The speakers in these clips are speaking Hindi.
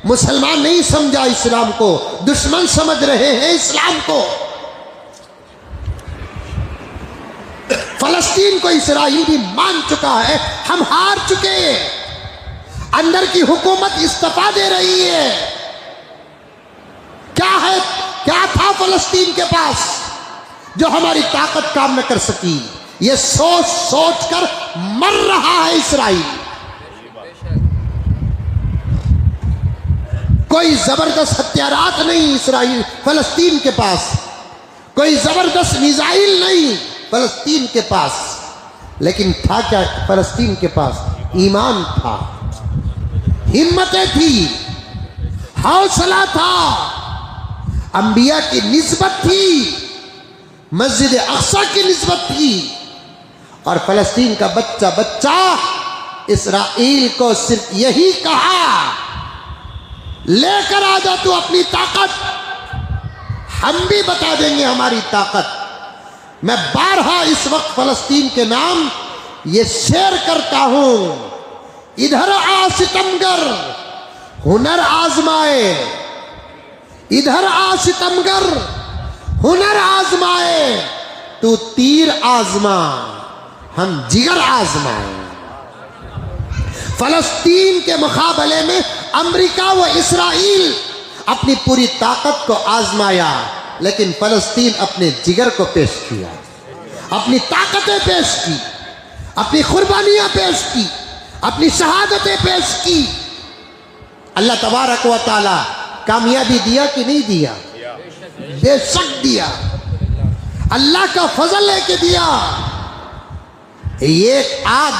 मुसलमान नहीं समझा इस्लाम को, दुश्मन समझ रहे हैं इस्लाम को। फलस्तीन को इसराइल भी मान चुका है, हम हार चुके। अंदर की हुकूमत इस्तीफा दे रही है। क्या है, क्या था फलस्तीन के पास जो हमारी ताकत काम न कर सकी? ये सोच सोच कर मर रहा है इसराइल। कोई जबरदस्त हथियारात नहीं इसराइल फलस्तीन के पास, कोई जबरदस्त मिसाइल नहीं फलस्तीन के पास, लेकिन था क्या फलस्तीन के पास? ईमान था, हिम्मतें थी, हौसला था, अंबिया की निस्बत थी, मस्जिद अक्सा की निस्बत थी। और फलस्तीन का बच्चा बच्चा इसराइल को सिर्फ यही कहा, लेकर आ जा तू अपनी ताकत, हम भी बता देंगे हमारी ताकत। मैं बारहा इस वक्त फलस्तीन के नाम ये शेर करता हूं, इधर आ सितमगर हुनर आजमाए, इधर आ सितमगर हुनर आजमाए, तू तीर आजमा हम जिगर आजमाए। फलस्तीन के मुकाबले में अमेरिका व इस्राइल अपनी पूरी ताकत को आजमाया, लेकिन फलस्तीन अपने जिगर को पेश किया, अपनी ताकतें पेश की, अपनी कुर्बानियां पेश की, अपनी शहादतें पेश की। अल्लाह तबारक व तआला कामयाबी दिया कि नहीं दिया? बेशक दिया, अल्लाह का फजल है कि दिया। ये आग,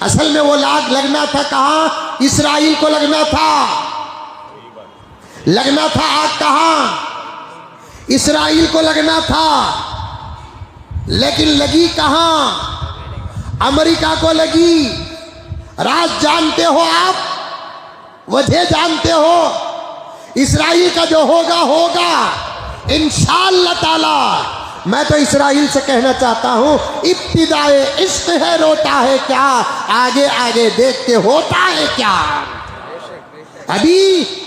असल में वो आग लगना था कहां? इसराइल को लगना था, लगना था आग कहां? इसराइल को लगना था, लेकिन लगी कहां? अमेरिका को लगी। राज जानते हो आप, वजह जानते हो। इसराइल का जो होगा होगा इंशाअल्लाह ताला। मैं तो इसराइल से कहना चाहता हूं, इब्तिदाए इश्क है रोता है क्या, आगे आगे देख के होता है क्या। अभी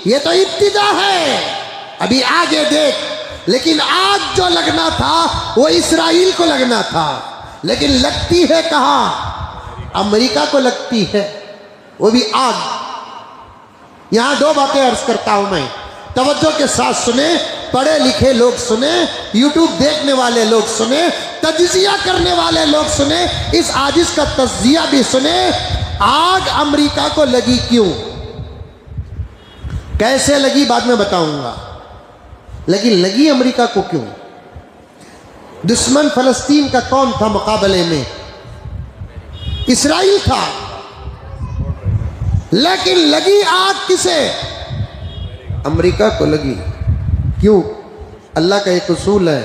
ये तो इब्तिदा है, अभी आगे देख। लेकिन आग जो लगना था वो इसराइल को लगना था, लेकिन लगती है कहां? अमेरिका को लगती है, वो भी आग। यहां दो बातें अर्ज करता हूं मैं, तवज्जो के साथ सुने, पढ़े लिखे लोग सुने, यूट्यूब देखने वाले लोग सुने, तज्जिया करने वाले लोग सुने, इस आजिज का तज्जिया भी सुने। आग अमेरिका को लगी क्यों, कैसे लगी बाद में बताऊंगा, लेकिन लगी अमेरिका को क्यों? दुश्मन फलस्तीन का कौन था मुकाबले में? इसराइल था, लेकिन लगी आग किसे? अमेरिका को लगी। क्यों? अल्लाह का एक उसूल है,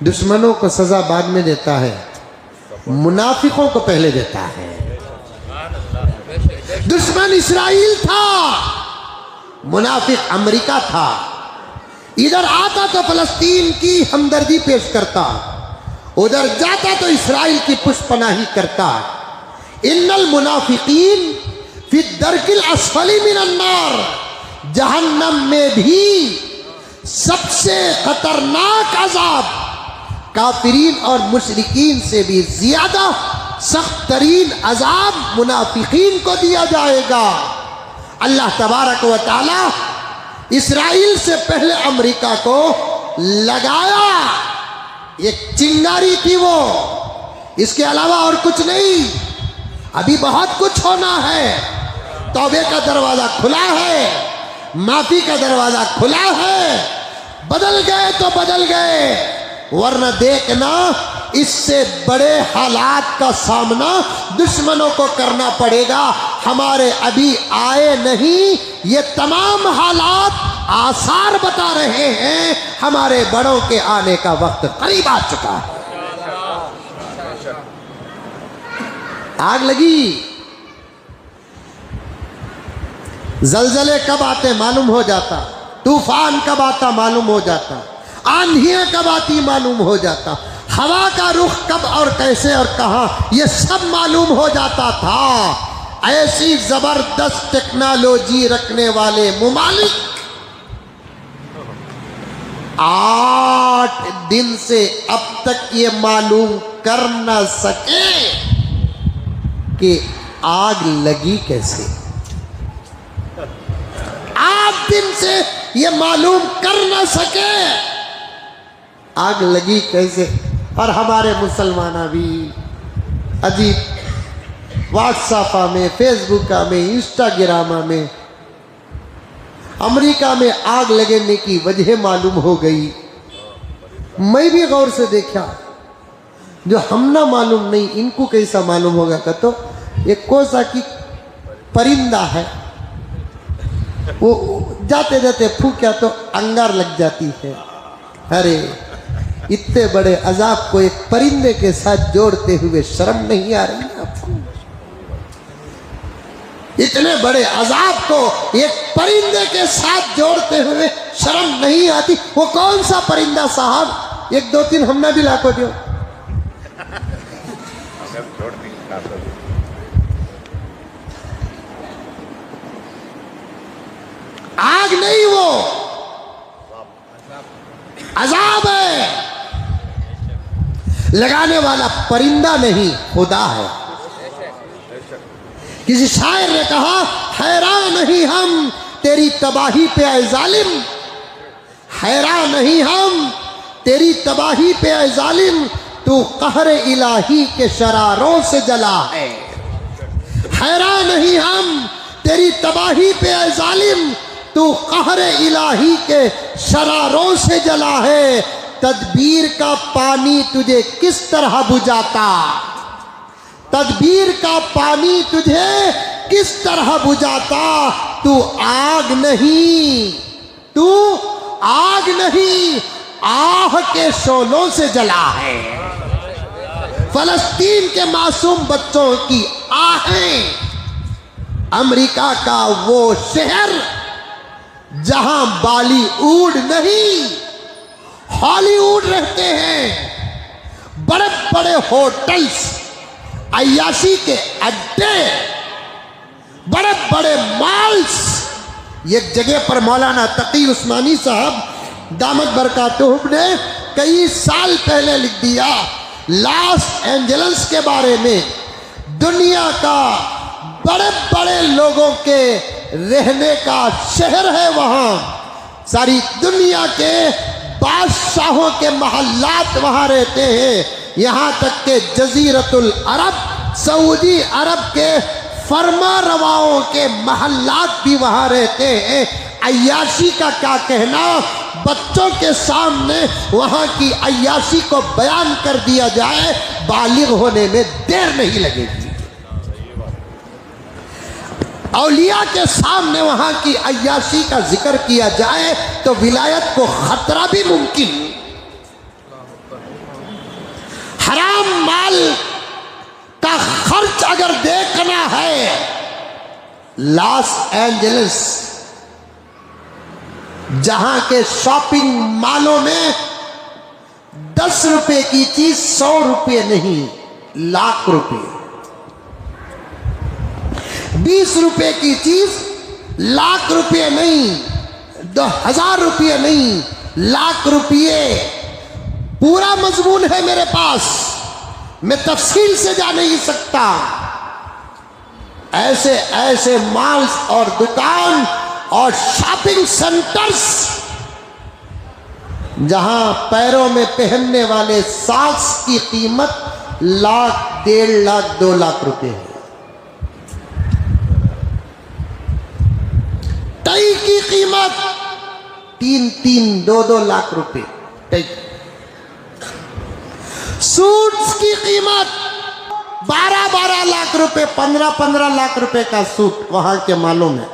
दुश्मनों को सजा बाद में देता है, मुनाफिकों को पहले देता है। दुश्मन इसराइल था, मुनाफिक अमेरिका था। इधर आता तो फलस्तीन की हमदर्दी पेश करता, उधर जाता तो इसराइल की पुष्पनाही करता। इन्नल मुनाफिकीन फी दरकिल अस्फली मिनन नार, जहन्नम में भी सबसे खतरनाक अजाब काफिरीन और मुशरिकीन से भी ज्यादा सख्त तरीन अजाब मुनाफिकीन को दिया जाएगा। अल्लाह तबारक व तआला इसराइल से पहले अमेरिका को लगाया, एक चिंगारी थी वो, इसके अलावा और कुछ नहीं। अभी बहुत कुछ होना है, तौबे का दरवाजा खुला है, माफी का दरवाजा खुला है। बदल गए तो बदल गए, वरना देखना इससे बड़े हालात का सामना दुश्मनों को करना पड़ेगा। हमारे अभी आए नहीं, ये तमाम हालात आसार बता रहे हैं हमारे बड़ों के आने का वक्त करीब आ चुका है। आग लगी, जलजले कब आते मालूम हो जाता, तूफान कब आता मालूम हो जाता, आंधियां कब आती मालूम हो जाता, हवा का रुख कब और कैसे और कहां ये सब मालूम हो जाता था। ऐसी जबरदस्त टेक्नोलॉजी रखने वाले मुमालिक 8 दिन से अब तक ये मालूम कर न सके कि आग लगी कैसे। 8 दिन से ये मालूम कर न सके आग लगी कैसे। और हमारे मुसलमान भी अजीब व्हाट्सएप में, फेसबुक में, इंस्टाग्राम में अमेरिका में आग लगने की वजह मालूम हो गई। मैं भी गौर से देखा, जो हम ना मालूम नहीं इनको कैसा मालूम होगा। का तो एक कोसा की परिंदा है, वो जाते जाते फूंका तो अंगार लग जाती है। अरे इतने बड़े अजाब को एक परिंदे के साथ जोड़ते हुए शर्म नहीं आ रही आपको? इतने बड़े अजाब को एक परिंदे के साथ जोड़ते हुए शर्म नहीं आती? वो कौन सा परिंदा साहब? 1 2 3 हमने भी लाखों दियो। आग नहीं, वो अजाब है। लगाने वाला परिंदा नहीं, खुदा है। किसी शायर ने कहा, हैरान नहीं हम तेरी तबाही पे ऐ जालिम, हैरान नहीं हम तेरी तबाही पे ऐ जालिम, तू कहर इलाही के शरारों से जला है। हैरान नहीं हम तेरी तबाही पे ऐ जालिम, तू कहर इलाही के शरारों से जला है। तदबीर का पानी तुझे किस तरह बुझाता, तदबीर का पानी तुझे किस तरह बुझाता। तू आग नहीं, तू आग नहीं, आह के शोलों से जला है। फलस्तीन के मासूम बच्चों की आहें, अमेरिका का वो शहर जहां बॉलीवुड नहीं हॉलीवुड रहते हैं, बड़े बड़े होटल्स, अय्याशी के अड्डे, बड़े बड़े मॉल्स। एक जगह पर मौलाना तकी उस्मानी साहब दामद बरकातुहू ने कई साल पहले लिख दिया, लॉस एंजल्स के बारे में, दुनिया का बड़े बड़े लोगों के रहने का शहर है। वहाँ सारी दुनिया के बादशाहों के महल्लात वहाँ रहते हैं। यहाँ तक के जजीरतुल अरब, सऊदी अरब के फरमा रवाओं के महल्लात भी वहाँ रहते हैं। अय्याशी का क्या कहना, बच्चों के सामने वहाँ की अय्याशी को बयान कर दिया जाए, बालिग होने में देर नहीं लगेगी। औलिया के सामने वहाँ की अय्याशी का जिक्र किया जाए तो विलायत को खतरा भी मुमकिन। हराम माल का खर्च अगर देखना है, लॉस एंजल्स जहां के शॉपिंग मॉलों में 10 रुपए की चीज 100 रुपए नहीं, लाख रुपए। 20 रुपए की चीज लाख रुपए नहीं, 1000 रुपये नहीं, लाख रुपये। पूरा मजमून है मेरे पास, मैं तफसील से जा नहीं सकता। ऐसे ऐसे मॉल्स और दुकान और शॉपिंग सेंटर्स जहां पैरों में पहनने वाले सॉक्स की कीमत लाख, 1.5 लाख, 2 लाख रुपए है। टाई की कीमत 3-3, 2-2 लाख रुपए टाई। सूट्स की कीमत 12-12 लाख रुपए, 15-15 लाख रुपए का सूट वहां के मालों में।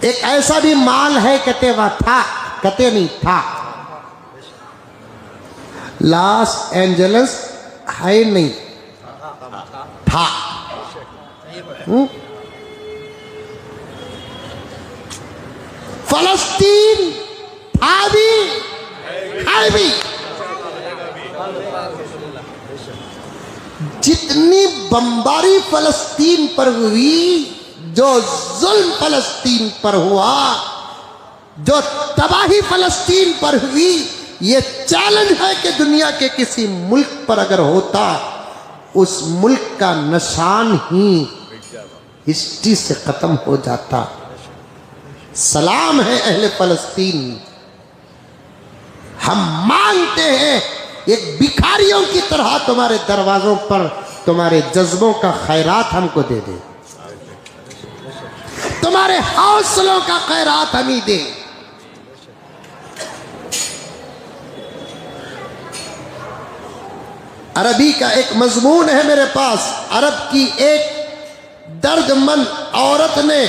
एक ऐसा भी माल है, कहते वह था, कहते नहीं था। लॉस एंजल्स है नहीं था। फलस्तीन था भी, है भी। इतनी बमबारी फलस्तीन पर हुई, जो जुल्म फलस्तीन पर हुआ, जो तबाही फलस्तीन पर हुई, ये चैलेंज है कि दुनिया के किसी मुल्क पर अगर होता, उस मुल्क का निशान ही हिस्ट्री से खत्म हो जाता। सलाम है अहले फलस्तीन, हम मांगते हैं एक भिखारियों की तरह तुम्हारे दरवाजों पर तुम्हारे जज्बों का खैरात हमको दे दे, तुम्हारे हौसलों का खैरात हम ही दे। अरबी का एक मजमून है मेरे पास। अरब की एक दर्दमंद औरत ने,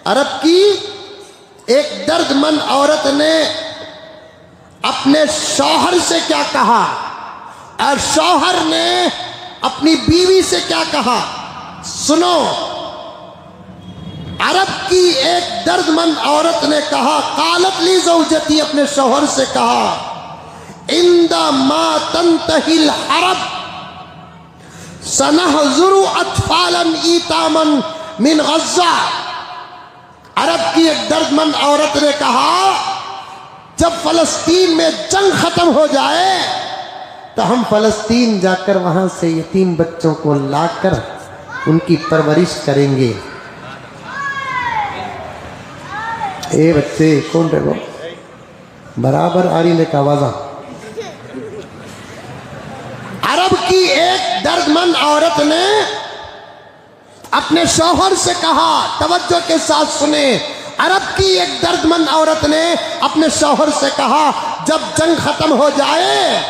अरब की एक दर्दमंद औरत ने अपने शौहर से क्या कहा और शौहर ने अपनी बीवी से क्या कहा, सुनो। अरब की एक दर्दमंद औरत ने कहा, कालत ली ज़ौजती, अपने शौहर से कहा, इंदा मा तंतहिल हरब सनहजुरु अतफालन ईतामन मिन गज़्ज़ा। अरब की एक दर्दमंद औरत ने कहा, जब फलस्तीन में जंग खत्म हो जाए तो हम फलस्तीन जाकर वहां से यतीम बच्चों को लाकर उनकी परवरिश करेंगे। ए बच्चे कौन रहे वो, बराबर आ रही ने का आवाज़। अरब की एक दर्दमंद औरत ने अपने शौहर से कहा, तवज्जो के साथ सुने, अरब की एक दर्दमंद औरत ने अपने शौहर से कहा, जब जंग खत्म हो जाए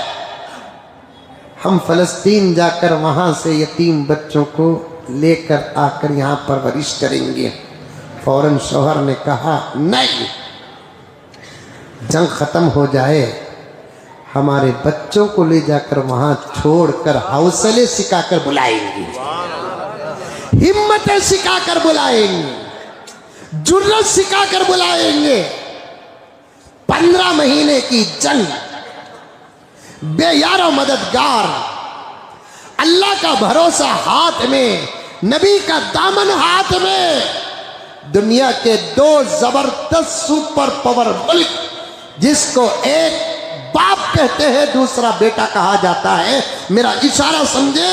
हम फलस्तीन जाकर वहां से यतीम बच्चों को लेकर आकर यहां परवरिश करेंगे। फौरन शौहर ने कहा, नहीं, जंग खत्म हो जाए हमारे बच्चों को ले जाकर वहां छोड़कर हौसले सिखाकर बुलाएंगे, हिम्मतें सिखाकर बुलाएंगे, जुर्रत सिखाकर बुलाएंगे। 15 महीने की जंग, बेयारो मददगार, अल्लाह का भरोसा हाथ में, नबी का दामन हाथ में, दुनिया के 2 जबरदस्त सुपर पावर मुल्क, जिसको एक बाप कहते हैं दूसरा बेटा कहा जाता है। मेरा इशारा समझे,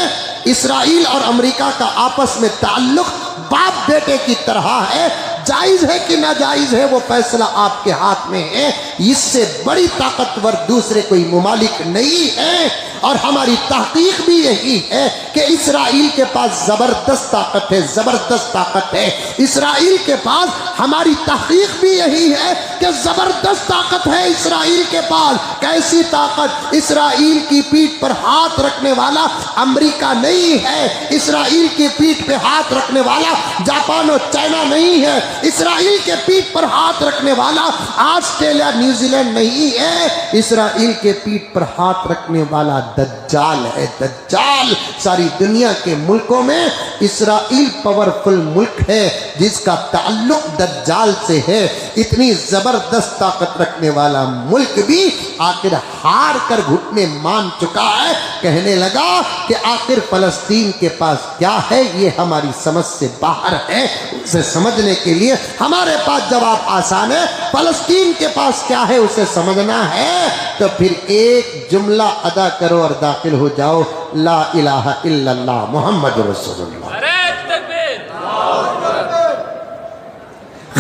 इसराइल और अमेरिका का आपस में ताल्लुक बाप बेटे की तरह है। जायज है कि नाजायज है वो फैसला आपके हाथ में है। इससे बड़ी ताकतवर दूसरे कोई मुमालिक नहीं है। और हमारी तहकीक भी यही है कि इसराइल के पास जबरदस्त ताकत है, जबरदस्त ताकत है इसराइल के पास। हमारी तहकीक भी यही है कि जबरदस्त ताकत है इसराइल के पास। कैसी ताकत? इसराइल की पीठ पर हाथ रखने वाला अमेरिका नहीं है, इसराइल की पीठ पे हाथ रखने वाला जापान और चाइना नहीं है, इसराइल के पीठ पर हाथ रखने वाला ऑस्ट्रेलिया न्यूजीलैंड नहीं है, इसराइल के पीठ पर हाथ रखने वाला दज्जाल है, दज्जाल। सारी दुनिया के मुल्कों में इसराइल पावरफुल मुल्क है जिसका ताल्लुक दज्जाल से है। इतनी जबरदस्त ताकत रखने वाला मुल्क भी आखिर हार कर घुटने मान चुका है। कहने लगा कि आखिर फलस्तीन के पास क्या है, ये हमारी समझ से बाहर है। उसे समझने के लिए हमारे पास जवाब आसान है। फलस्तीन के पास क्या है उसे समझना है तो फिर एक जुमला अदा करो और दाखिल हो जाओ, ला इलाहा इल्लल्लाह मुहम्मद रसूलुल्लाह।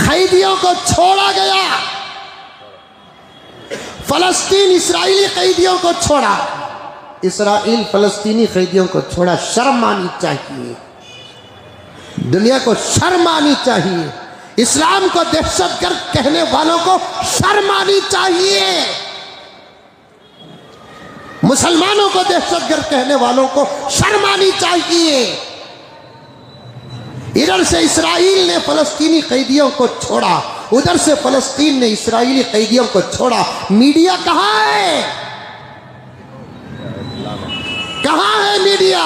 कैदियों को छोड़ा गया, फलस्तीन इसराइली कैदियों को छोड़ा, इसराइल फलस्तीनी कैदियों को छोड़ा। शर्म आनी चाहिए, दुनिया को शर्म आनी चाहिए, इस्लाम को दहशतगर्द कहने वालों को शर्म आनी चाहिए, मुसलमानों को दहशतगर्द कहने वालों को शर्म आनी चाहिए। इधर से इसराइल ने फलस्तीनी कैदियों को छोड़ा, उधर से फलस्तीन ने इसराइली कैदियों को छोड़ा। मीडिया कहाँ है? कहाँ है मीडिया?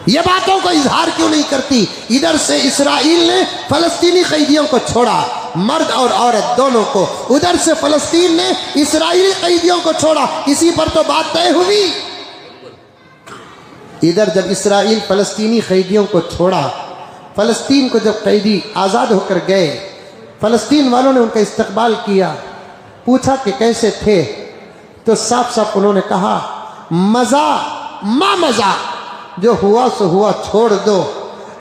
ये बातों को इजहार क्यों नहीं करती? इधर से इसराइल ने फलस्तीनी कैदियों को छोड़ा, मर्द और औरत दोनों को, उधर से फलस्तीन ने इसराइली कैदियों को छोड़ा। इसी पर तो बात तय हुई। इधर जब इसराइल फ़लस्तीनी कैदियों को छोड़ा, फ़लस्तीन को जब कैदी आज़ाद होकर गए, फ़लस्तीन वालों ने उनका इस्तकबाल किया, पूछा कि कैसे थे, तो साफ साफ उन्होंने कहा मज़ा मा मज़ा, जो हुआ सो हुआ, छोड़ दो।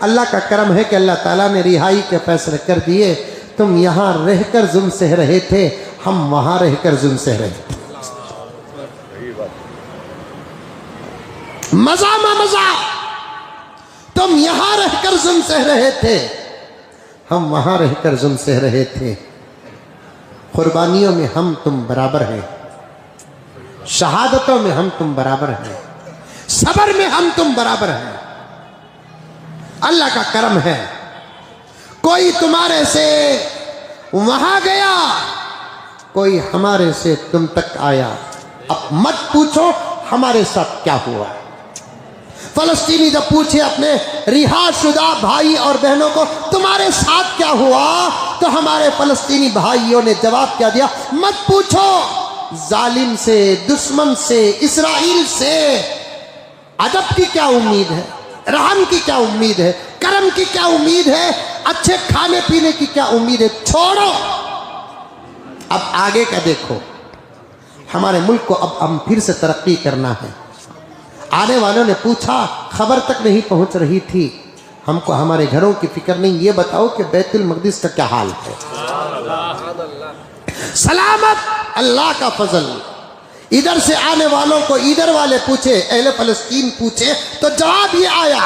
अल्लाह का करम है कि अल्लाह ताला ने रिहाई के फैसले कर दिए। तुम यहाँ रहकर जुल्म सह रहे थे, हम वहाँ रहकर जुल्म सह रहे थे। मज़ा मा मज़ा, तुम यहाँ रहकर जुल्म सह रहे थे, हम वहाँ रहकर जुल्म सह रहे थे। कुर्बानियों में हम तुम बराबर हैं, शहादतों में हम तुम बराबर हैं, सबर में हम तुम बराबर हैं। अल्लाह का करम है, कोई तुम्हारे से वहां गया, कोई हमारे से तुम तक आया। अब मत पूछो हमारे साथ क्या हुआ। फलस्तीनी जब पूछे अपने रिहाशुदा भाई और बहनों को तुम्हारे साथ क्या हुआ, तो हमारे फलस्तीनी भाइयों ने जवाब क्या दिया, मत पूछो, जालिम से, दुश्मन से, इसराइल से अदब की क्या उम्मीद है, रहम की क्या उम्मीद है, करम की क्या उम्मीद है, अच्छे खाने पीने की क्या उम्मीद है, छोड़ो। अब आगे का देखो, हमारे मुल्क को अब हम फिर से तरक्की करना है। आने वालों ने पूछा, खबर तक नहीं पहुंच रही थी, हमको हमारे घरों की फिक्र नहीं, ये बताओ कि बैतुल मक़दिस का क्या हाल है। सलामत अल्लाह का फजल। इधर से आने वालों को इधर वाले पूछे, अहले फलस्तीन पूछे, तो जवाब ये आया।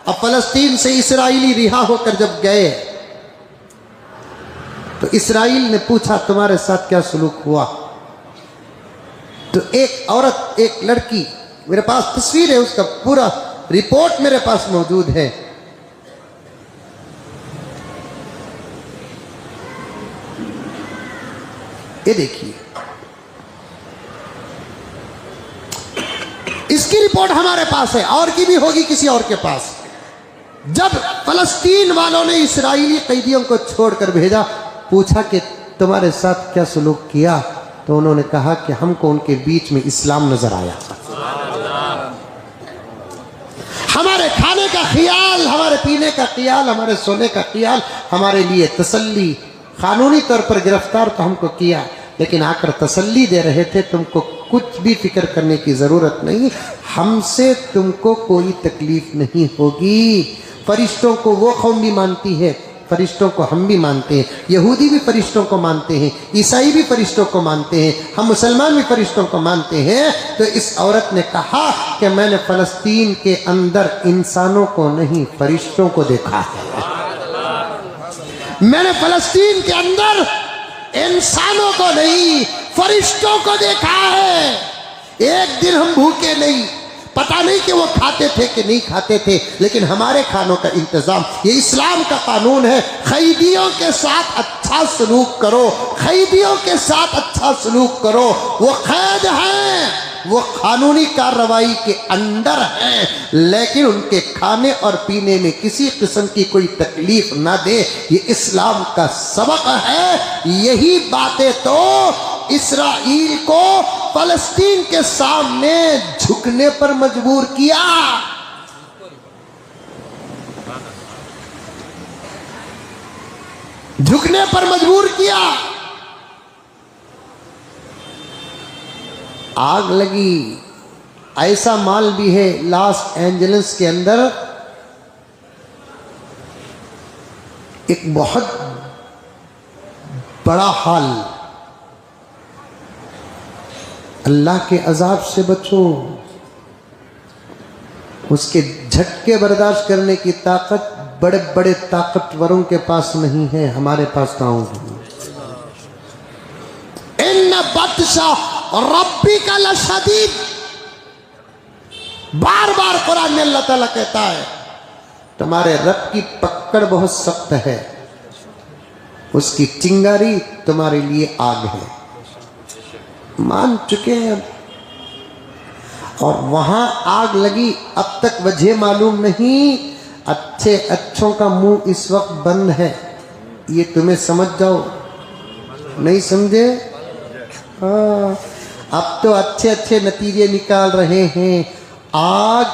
अब फलस्तीन से इसराइली रिहा होकर जब गए, तो इसराइल ने पूछा तुम्हारे साथ क्या सलूक हुआ। तो एक औरत, एक लड़की, मेरे पास तस्वीर है, उसका पूरा रिपोर्ट मेरे पास मौजूद है। ये देखिए, इसकी रिपोर्ट हमारे पास है, और की भी होगी किसी और के पास। जब फलस्तीन वालों ने इसराइली कैदियों को छोड़कर भेजा, पूछा कि तुम्हारे साथ क्या सलूक किया, तो उन्होंने कहा कि हमको उनके बीच में इस्लाम नजर आया। हमारे खाने का ख्याल, हमारे पीने का ख्याल, हमारे सोने का ख्याल, हमारे लिए तसल्ली, कानूनी तौर पर गिरफ्तार तो हमको किया, लेकिन आकर तसल्ली दे रहे थे, तुमको कुछ भी फिक्र करने की ज़रूरत नहीं, हमसे तुमको कोई तकलीफ नहीं होगी। फरिश्तों को वो कौम भी मानती है, फरिश्तों को हम भी मानते हैं, यहूदी भी फरिश्तों को मानते हैं, ईसाई भी फरिश्तों को मानते हैं, हम मुसलमान भी फरिश्तों को मानते हैं। तो इस औरत ने कहा कि मैंने फ़लस्तीन के अंदर इंसानों को नहीं, फरिश्तों को देखा है। मैंने फ़लस्तीन के अंदर इंसानों को नहीं, फरिश्तों को देखा है। एक दिन हम भूखे नहीं, पता नहीं कि वो खाते थे कि नहीं खाते थे, लेकिन हमारे खानों का इंतजाम, ये इस्लाम का कानून है। खैदियों के साथ अच्छा सलूक करो, खैदियों के साथ अच्छा सलूक करो। वो कैद हैं, वो कानूनी कार्रवाई के अंदर हैं, लेकिन उनके खाने और पीने में किसी किस्म की कोई तकलीफ ना दे, ये इस्लाम का सबक है। यही बातें तो इसराइल को फलस्तीन के सामने झुकने पर मजबूर किया। झुकने पर मजबूर किया। आग लगी। ऐसा माल भी है लॉस एंजलिस के अंदर, एक बहुत बड़ा हाल। अल्लाह के अजाब से बचो, उसके झटके बर्दाश्त करने की ताकत बड़े बड़े ताकतवरों के पास नहीं है, हमारे पास कहाँ होगी। इन्ना बत्शा रब्बिका लशदीद, बार बार कुरान में अल्लाह ताला कहता है तुम्हारे रब की पकड़ बहुत सख्त है, उसकी चिंगारी तुम्हारे लिए आग है। मान चुके हैं और वहां आग लगी, अब तक वजह मालूम नहीं। अच्छे अच्छों का मुंह इस वक्त बंद है, ये तुम्हें समझ जाओ। नहीं समझे? हाँ, अब तो अच्छे अच्छे नतीजे निकाल रहे हैं। आग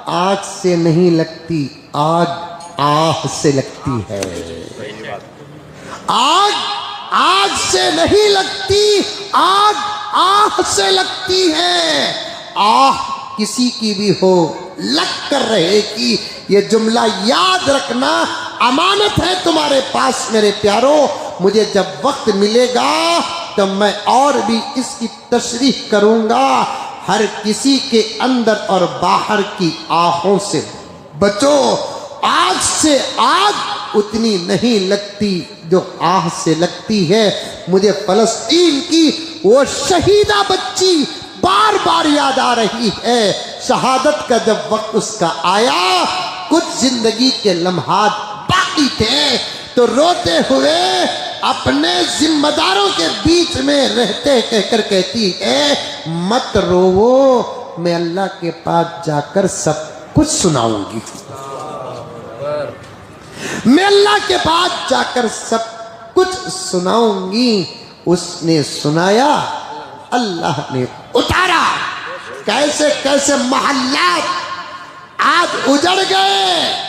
आग से नहीं लगती, आग आह से लगती है। आग आग से नहीं लगती, आग आह से लगती है। आह किसी की भी हो, लग कर रहेगी। ये जुमला याद रखना, अमानत है तुम्हारे पास मेरे प्यारों। मुझे जब वक्त मिलेगा तो मैं और भी इसकी तशरीह करूंगा। हर किसी के अंदर और बाहर की आहों से बचो। आग से आग उतनी नहीं लगती जो आह से लगती है। मुझे फलस्तीन की वो शहीदा बच्ची बार बार याद आ रही है। शहादत का जब वक्त उसका आया, कुछ जिंदगी के लम्हात बाकी थे, तो रोते हुए अपने जिम्मेदारों के बीच में रहते कहकर कहती है, मत रोवो, मैं अल्लाह के पास जाकर सब कुछ सुनाऊंगी। मैं अल्लाह के पास जाकर सब कुछ सुनाऊंगी। उसने सुनाया, अल्लाह ने उतारा। कैसे कैसे महल्लात आज उजड़ गए।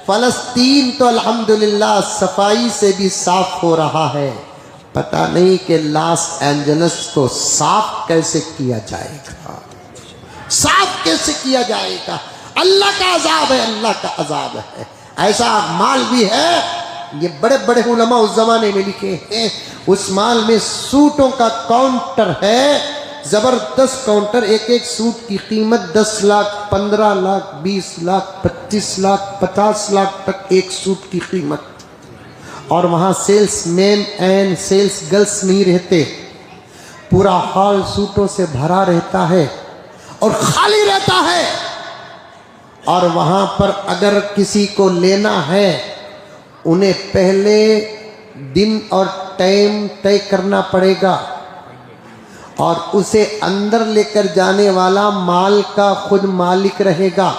फलस्तीन तो अल्हम्दुलिल्लाह सफाई से भी साफ हो रहा है। पता नहीं कि लॉस एंजल्स को साफ कैसे किया जाएगा, साफ कैसे किया जाएगा। अल्लाह का अजाब है, अल्लाह का अजाब है। ऐसा माल भी है, ये बड़े बड़े उलमा उस जमाने में लिखे हैं। उस माल में सूटों का काउंटर है, जबरदस्त काउंटर। एक एक सूट की कीमत 10 लाख, 15 लाख, 20 लाख, 25 लाख, 50 लाख तक एक सूट की कीमत। और वहाँ सेल्समैन एंड सेल्स गर्ल्स नहीं रहते। पूरा हॉल सूटों से भरा रहता है और खाली रहता है। और वहाँ पर अगर किसी को लेना है, उन्हें पहले दिन और टाइम तय करना पड़ेगा। और उसे अंदर लेकर जाने वाला माल का खुद मालिक रहेगा।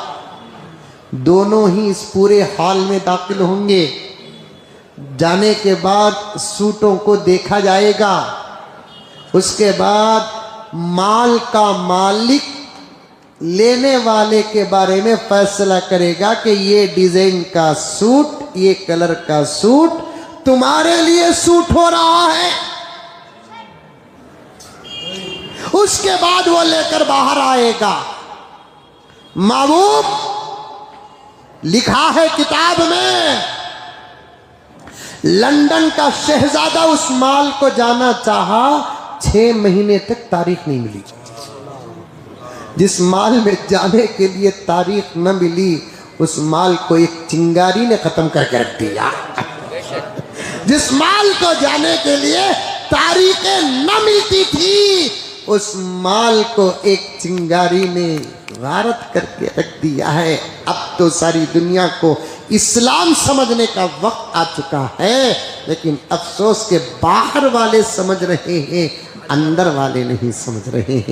दोनों ही इस पूरे हॉल में दाखिल होंगे। जाने के बाद सूटों को देखा जाएगा। उसके बाद माल का मालिक लेने वाले के बारे में फैसला करेगा कि ये डिजाइन का सूट, ये कलर का सूट तुम्हारे लिए सूट हो रहा है। उसके बाद वो लेकर बाहर आएगा। महबूब, लिखा है किताब में, लंदन का शहजादा उस माल को जाना चाहा, 6 महीने तक तारीख नहीं मिली। जिस माल में जाने के लिए तारीख न मिली, उस माल को एक चिंगारी ने खत्म करके रख दिया। जिस माल को जाने के लिए तारीखें न मिलती थी, उस माल को एक चिंगारी ने गारत करके रख दिया है। अब तो सारी दुनिया को इस्लाम समझने का वक्त आ चुका है, लेकिन अफसोस के बाहर वाले समझ रहे हैं, अंदर वाले नहीं समझ रहे हैं।